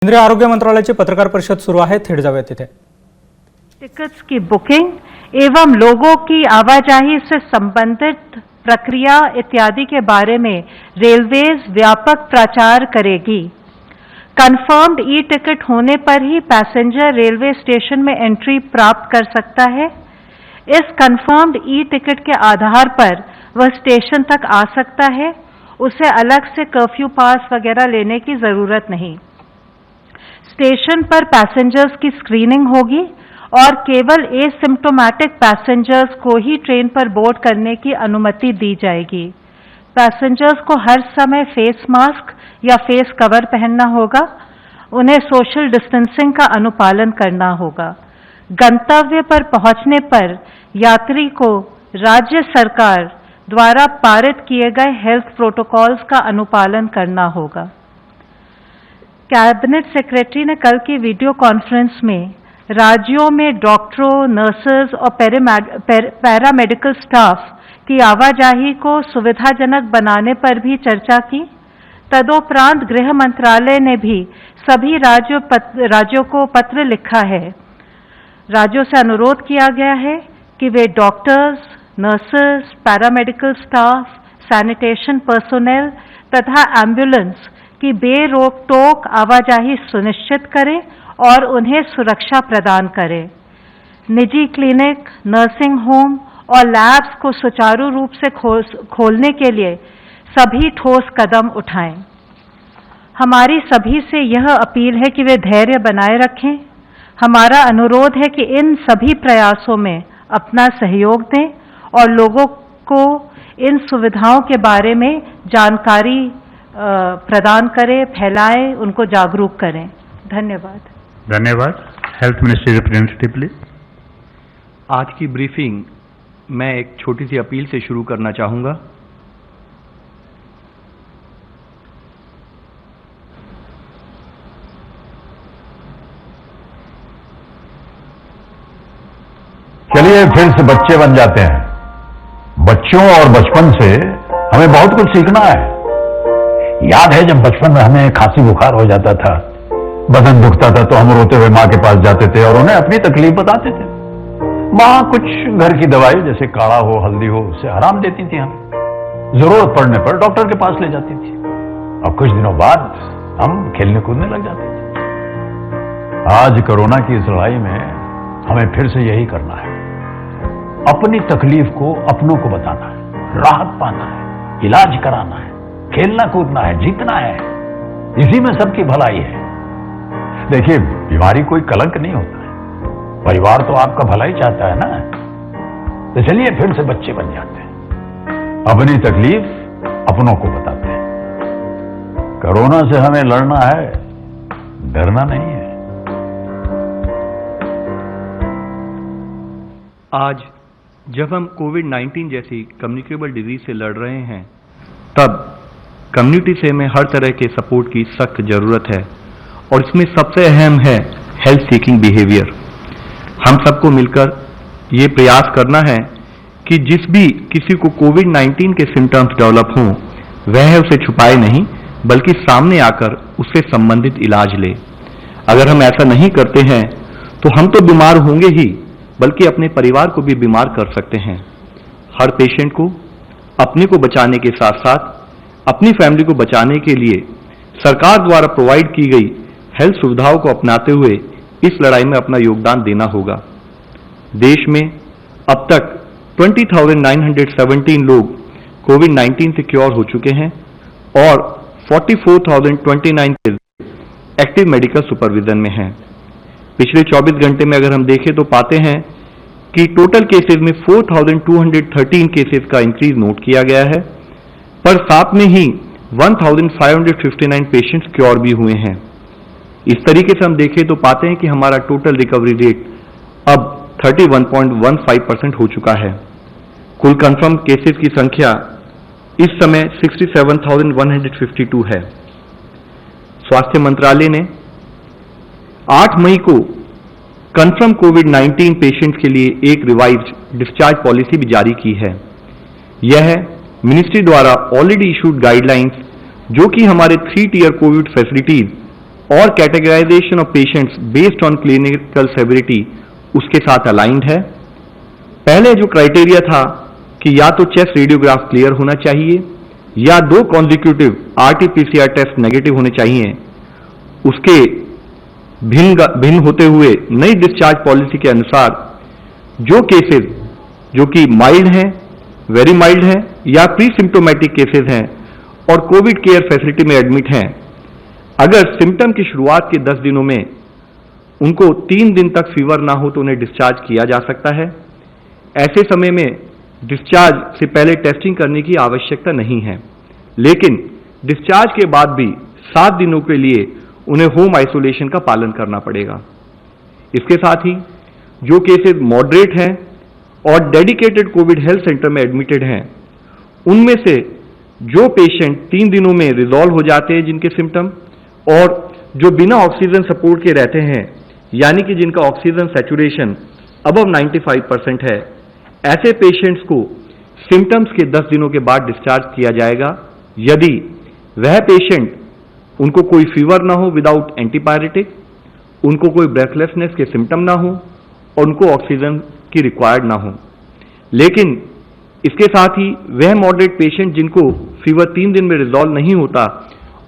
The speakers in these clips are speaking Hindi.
केंद्रीय आरोग्य मंत्रालयाची पत्रकार परिषद सुरू आहे, थेट जाऊया तिथे। टिकट्स की बुकिंग एवं लोगों की आवाजाही से संबंधित प्रक्रिया इत्यादि के बारे में रेलवेज व्यापक प्रचार करेगी। कंफर्म्ड ई टिकट होने पर ही पैसेंजर रेलवे स्टेशन में एंट्री प्राप्त कर सकता है। इस कंफर्म्ड ई टिकट के आधार पर वह स्टेशन तक आ सकता है। उसे अलग से कर्फ्यू पास वगैरह लेने की जरूरत नहीं। स्टेशन पर पैसेंजर्स की स्क्रीनिंग होगी और केवल एसिम्प्टोमेटिक पैसेंजर्स को ही ट्रेन पर बोर्ड करने की अनुमति दी जाएगी। पैसेंजर्स को हर समय फेस मास्क या फेस कवर पहनना होगा। उन्हें सोशल डिस्टेंसिंग का अनुपालन करना होगा। गंतव्य पर पहुंचने पर यात्री को राज्य सरकार द्वारा पारित किए गए हेल्थ प्रोटोकॉल्स का अनुपालन करना होगा। कैबिनेट सेक्रेटरी ने कल की वीडियो कॉन्फ्रेंस में राज्यों में डॉक्टरों, नर्सेज और पैरामेडिकल स्टाफ की आवाजाही को सुविधाजनक बनाने पर भी चर्चा की। तदोपरांत गृह मंत्रालय ने भी सभी राज्यों को पत्र लिखा है। राज्यों से अनुरोध किया गया है कि वे doctors, nurses, paramedical staff, sanitation personnel तथा एम्बुलेंस की बेरोक-टोक आवाजाही सुनिश्चित करें और उन्हें सुरक्षा प्रदान करें। निजी क्लिनिक, नर्सिंग होम और लैब्स को सुचारू रूप से खोलने के लिए सभी ठोस कदम उठाएं। हमारी सभी से यह अपील है कि वे धैर्य बनाए रखें। हमारा अनुरोध है कि इन सभी प्रयासों में अपना सहयोग दें और लोगों को इन सुविधाओं के बारे में जानकारी प्रदान करें, फैलाएं, उनको जागरूक करें। धन्यवाद। धन्यवाद। Health ministry representative please. आज की ब्रीफिंग मैं एक छोटी सी अपील से शुरू करना चाहूंगा। चलिए फिर से बच्चे बन जाते हैं। बच्चों और बचपन से हमें बहुत कुछ सीखना है। याद है जब बचपन में हमें खांसी बुखार हो जाता था, बदन दुखता था तो हम रोते हुए माँ के पास जाते थे और उन्हें अपनी तकलीफ बताते थे। माँ कुछ घर की दवाई जैसे काढ़ा हो, हल्दी हो, उससे आराम देती थी। हमें जरूरत पड़ने पर डॉक्टर के पास ले जाती थी और कुछ दिनों बाद हम खेलने कूदने लग जाते थे। आज कोरोना की इस लड़ाई में हमें फिर से यही करना है। अपनी तकलीफ को अपनों को बताना है, राहत पाना है, इलाज कराना है, खेलना कूदना है, जीतना है। इसी में सबकी भलाई है। देखिए, बीमारी कोई कलंक नहीं होता है। परिवार तो आपका भला ही चाहता है ना। तो चलिए फिर से बच्चे बन जाते हैं। अपनी तकलीफ अपनों को बताते हैं। कोरोना से हमें लड़ना है, डरना नहीं है। आज जब हम कोविड-19 जैसी कम्युनिकेबल डिजीज से लड़ रहे हैं, तब कम्युनिटी से हमें हर तरह के सपोर्ट की सख्त जरूरत है और इसमें सबसे अहम है हेल्थ सीकिंग बिहेवियर। हम सबको मिलकर ये प्रयास करना है कि जिस भी किसी को कोविड-19 के सिम्टम्स डेवलप हों, वह उसे छुपाए नहीं बल्कि सामने आकर उससे संबंधित इलाज ले। अगर हम ऐसा नहीं करते हैं तो हम तो बीमार होंगे ही बल्कि अपने परिवार को भी बीमार कर सकते हैं। हर पेशेंट को अपने को बचाने के साथ साथ अपनी फैमिली को बचाने के लिए सरकार द्वारा प्रोवाइड की गई हेल्थ सुविधाओं को अपनाते हुए इस लड़ाई में अपना योगदान देना होगा। देश में अब तक 20,917 लोग कोविड-19 से क्योर हो चुके हैं और 44,029 एक्टिव मेडिकल सुपरविजन में हैं। पिछले 24 घंटे में अगर हम देखें तो पाते हैं कि टोटल केसेस में 4,213 केसेस का इंक्रीज नोट किया गया है, पर साथ में ही 1,559 पेशेंट्स क्योर भी हुए हैं। इस तरीके से हम देखें तो पाते हैं कि हमारा टोटल रिकवरी रेट अब 31.15% हो चुका है। कुल कंफर्म केसेस की संख्या इस समय 67,152 है। स्वास्थ्य मंत्रालय ने 8 मई को कंफर्म कोविड-19 पेशेंट्स के लिए एक रिवाइज्ड डिस्चार्ज पॉलिसी भी जारी की है। यह मिनिस्ट्री द्वारा ऑलरेडी इशूड गाइडलाइंस जो कि हमारे 3 टियर कोविड फैसिलिटीज और categorization of patients based on clinical severity उसके साथ अलाइंड है। पहले जो क्राइटेरिया था कि या तो चेस्ट रेडियोग्राफ क्लियर होना चाहिए या 2 कॉन्जिक्यूटिव RT-PCR टेस्ट नेगेटिव होने चाहिए, उसके भिन्न होते हुए नई डिस्चार्ज पॉलिसी के अनुसार जो केसेस जो कि माइल्ड हैं, वेरी माइल्ड हैं या प्री सिम्टोमेटिक केसेस हैं और कोविड केयर फैसिलिटी में एडमिट हैं, अगर सिम्टम की शुरुआत के 10 दिनों में उनको 3 दिन तक फीवर ना हो तो उन्हें डिस्चार्ज किया जा सकता है। ऐसे समय में डिस्चार्ज से पहले टेस्टिंग करने की आवश्यकता नहीं है, लेकिन डिस्चार्ज के बाद भी 7 दिनों के लिए उन्हें होम आइसोलेशन का पालन करना पड़ेगा। इसके साथ ही जो केसेस मॉडरेट हैं और डेडिकेटेड कोविड हेल्थ सेंटर में एडमिटेड हैं, उनमें से जो पेशेंट 3 दिनों में रिजॉल्व हो जाते हैं जिनके सिम्टम, और जो बिना ऑक्सीजन सपोर्ट के रहते हैं यानी कि जिनका ऑक्सीजन सैचुरेशन अबव 95% है, ऐसे पेशेंट्स को सिम्टम्स के 10 दिनों के बाद डिस्चार्ज किया जाएगा यदि वह पेशेंट उनको कोई फीवर ना हो विदाउट एंटीपायरेटिक, उनको कोई ब्रेथलेसनेस के सिम्टम ना हो और उनको ऑक्सीजन की रिक्वायर्ड ना हो। लेकिन इसके साथ ही वह मॉडरेट पेशेंट जिनको फीवर 3 दिन में रिजॉल्व नहीं होता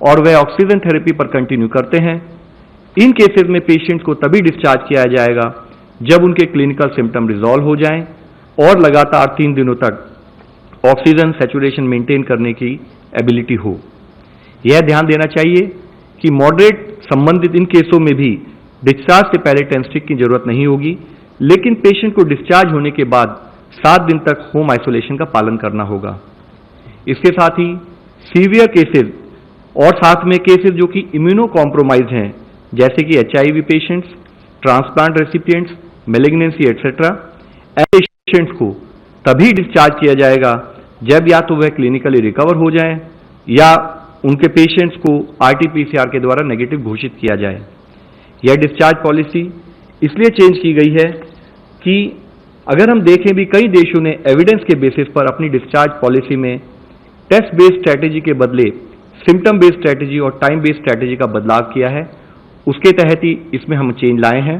और वह ऑक्सीजन थेरेपी पर कंटिन्यू करते हैं, इन केसेस में पेशेंट को तभी डिस्चार्ज किया जाएगा जब उनके क्लिनिकल सिम्टम रिजॉल्व हो जाएं और लगातार 3 दिनों तक ऑक्सीजन सैचुरेशन मेंटेन करने की एबिलिटी हो। यह ध्यान देना चाहिए कि मॉडरेट संबंधित इन केसों में भी डिस्चार्ज से पहले टेस्टिंग की जरूरत नहीं होगी, लेकिन पेशेंट को डिस्चार्ज होने के बाद 7 दिन तक होम आइसोलेशन का पालन करना होगा। इसके साथ ही सीवियर केसेस और साथ में केसेस जो कि इम्यूनो कॉम्प्रोमाइज हैं, जैसे कि HIV patients, transplant recipients, malignancy etcetera, ऐसे पेशेंट्स को तभी डिस्चार्ज किया जाएगा जब या तो वह क्लिनिकली रिकवर हो जाएं या उनके पेशेंट्स को RT-PCR के द्वारा नेगेटिव घोषित किया जाए। यह डिस्चार्ज पॉलिसी इसलिए चेंज की गई है कि अगर हम देखें भी कई देशों ने एविडेंस के बेसिस पर अपनी डिस्चार्ज पॉलिसी में टेस्ट बेस्ड स्ट्रैटेजी के बदले सिम्टम बेस्ड स्ट्रैटेजी और टाइम बेस्ड स्ट्रैटेजी का बदलाव किया है, उसके तहत ही इसमें हम चेंज लाए हैं।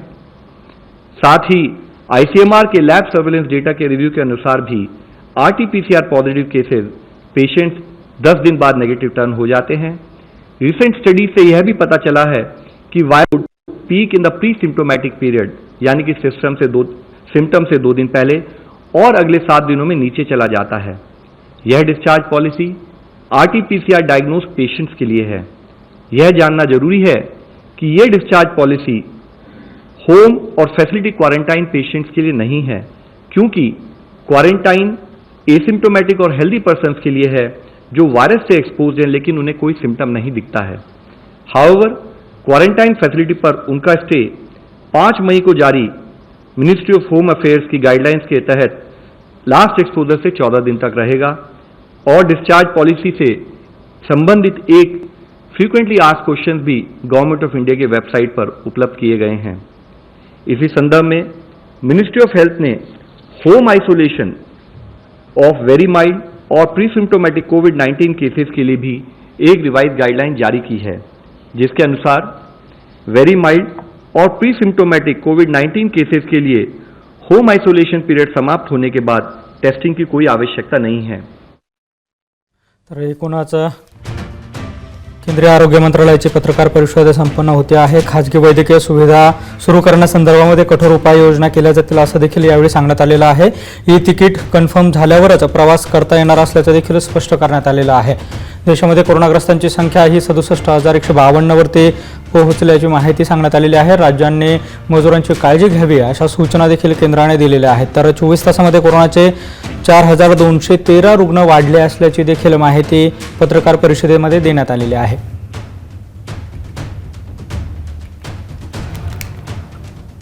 साथ ही ICMR के लैब सर्वेलेंस डेटा के रिव्यू के अनुसार भी RT-PCR पॉजिटिव केसेस पेशेंट्स 10 दिन बाद नेगेटिव टर्न हो जाते हैं। रिसेंट स्टडी से यह भी पता चला है कि virus peak in the pre symptomatic period, यानी कि सिम्टम से 2 दिन पहले और अगले 7 दिनों में नीचे चला जाता है। यह discharge policy RT-PCR diagnose patients के लिए है। यह जानना जरूरी है कि यह डिस्चार्ज पॉलिसी होम और फैसिलिटी क्वारंटाइन पेशेंट्स के लिए नहीं है, क्योंकि क्वारंटाइन एसिम्टोमेटिक और हेल्दी पर्सन्स के लिए है जो वायरस से एक्सपोज हैं लेकिन उन्हें कोई सिम्टम नहीं दिखता है। हाउएवर, क्वारंटाइन फैसिलिटी पर उनका स्टे 5 मई को जारी मिनिस्ट्री ऑफ होम अफेयर्स की गाइडलाइंस के तहत लास्ट एक्सपोजर से 14 दिन तक रहेगा और डिस्चार्ज पॉलिसी से संबंधित एक फ्रीक्वेंटली आस्क्ड क्वेश्चन भी गवर्नमेंट ऑफ इंडिया के वेबसाइट पर उपलब्ध किए गए हैं। इसी संदर्भ में मिनिस्ट्री ऑफ हेल्थ ने home isolation of very mild और प्री सिम्टोमेटिक कोविड-19 केसेस के लिए भी एक रिवाइज गाइडलाइन जारी की है, जिसके अनुसार वेरी माइल्ड और प्री सिम्टोमेटिक कोविड-19 केसेस के लिए होम आइसोलेशन पीरियड समाप्त होने के बाद टेस्टिंग की कोई आवश्यकता नहीं है। तर एकूणच केंद्रीय आरोग्य मंत्रालयाची पत्रकार परिषद संपन्न होते आहे। खाजगी वैद्यकीय सुविधा सुरू करण्यासंदर्भामध्ये कठोर उपाययोजना केल्या जातील असं देखील यावेळी सांगण्यात आलेलं आहे। ही तिकीट कन्फर्म झाल्यावरच प्रवास करता येणार असल्याचं देखील स्पष्ट करण्यात आलेलं आहे। देशामध्ये कोरोनाग्रस्तांची संख्या ही 67,152 वरती पोहोचल्याची माहिती सांगण्यात आलेली आहे। राज्यांनी मजुरांची काळजी घ्यावी अशा सूचना देखील केंद्राने दिलेल्या आहेत। तर 24 तासामध्ये कोरोनाचे 4,213 रुग्ण वाढले असल्याची देखील माहिती पत्रकार परिषदेमध्ये देण्यात आलेली आहे।